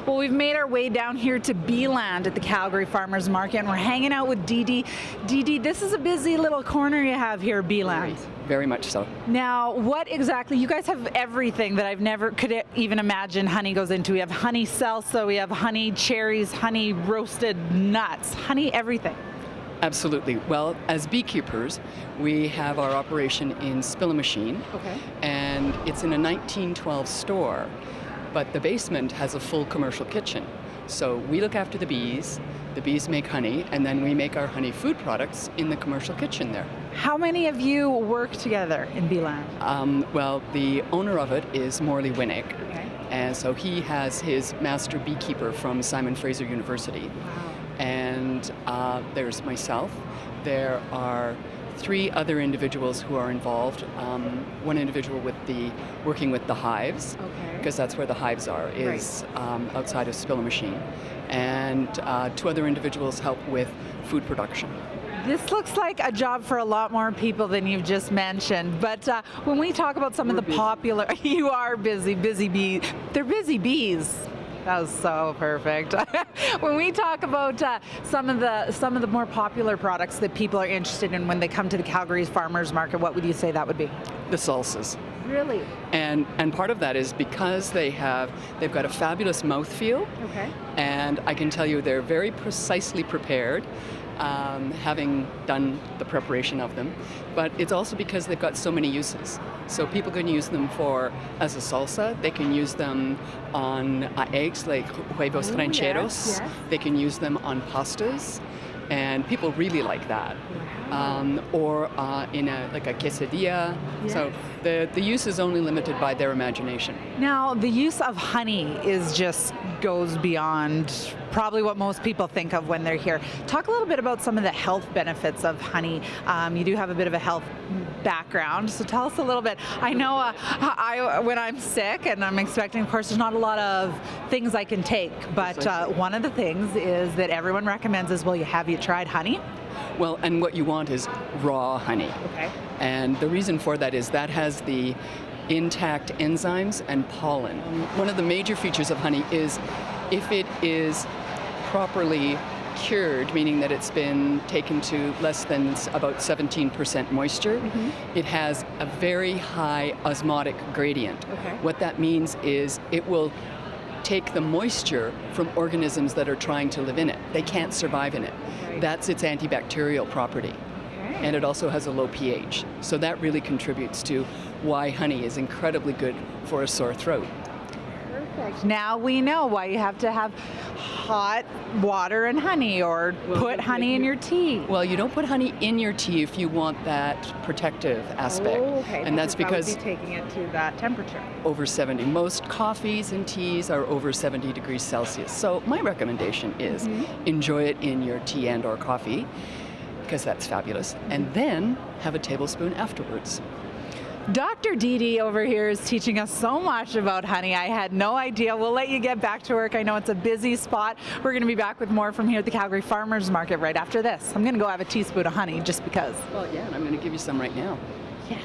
Well, we've made our way down here to Beeland at the Calgary Farmers Market, and we're hanging out with Dede. Dede, this is a busy little corner you have here, Beeland. Very much so. Now, what exactly, you guys have everything that I've never could even imagine honey goes into. We have honey salsa, we have honey cherries, honey roasted nuts, honey everything. Absolutely. Well, as beekeepers, we have our operation in Spill-A-Machine, and it's in a 1912 store, but the basement has a full commercial kitchen. So we look after the bees make honey, and then we make our honey food products in the commercial kitchen there. How many of you work together in Beeland? Well, the owner of it is Morley Winnick, and so he has his master beekeeper from Simon Fraser University. Wow. And there's myself. There are 3 other individuals who are involved. One individual working with the hives, because that's where the hives are, is outside of Spill-A-Machine. And 2 other individuals help with food production. This looks like a job for a lot more people than you've just mentioned. But when we talk about some of the popular, you are busy bees. They're busy bees. That was so perfect. When we talk about some of the more popular products that people are interested in when they come to the Calgary Farmers Market, what would you say that would be? The salsas. Really? And part of that is because they've got a fabulous mouthfeel. And I can tell you they're very precisely prepared, having done the preparation of them. But it's also because they've got so many uses. So people can use them as a salsa. They can use them on eggs, like huevos rancheros. Yes. They can use them on pastas, and people really like that. Or in a quesadilla. Yes. So the use is only limited by their imagination. Now, the use of honey goes beyond probably what most people think of when they're here. Talk a little bit about some of the health benefits of honey. You do have a bit of a health background, so tell us a little bit. I know when I'm sick and I'm expecting, of course, there's not a lot of things I can take, but one of the things is that everyone recommends is, well, have you tried honey? Well, and what you want is raw honey. And the reason for that is that has the intact enzymes and pollen. One of the major features of honey is if it is properly cured, meaning that it's been taken to less than about 17% moisture, it has a very high osmotic gradient. What that means is it will take the moisture from organisms that are trying to live in it. They can't survive in it. That's its antibacterial property. And it also has a low pH. So that really contributes to why honey is incredibly good for a sore throat. Perfect. Now we know why you have to have hot water and honey, or put honey in your tea. Well, you don't put honey in your tea if you want that protective aspect. And that's because would be taking it to that temperature. Over 70. Most coffees and teas are over 70 degrees Celsius. So my recommendation is enjoy it in your tea and or coffee, because that's fabulous, and then have a tablespoon afterwards. Dr. Dede over here is teaching us so much about honey. I had no idea. We'll let you get back to work. I know it's a busy spot. We're going to be back with more from here at the Calgary Farmers Market right after this. I'm going to go have a teaspoon of honey just because. Well, yeah, and I'm going to give you some right now. Yes.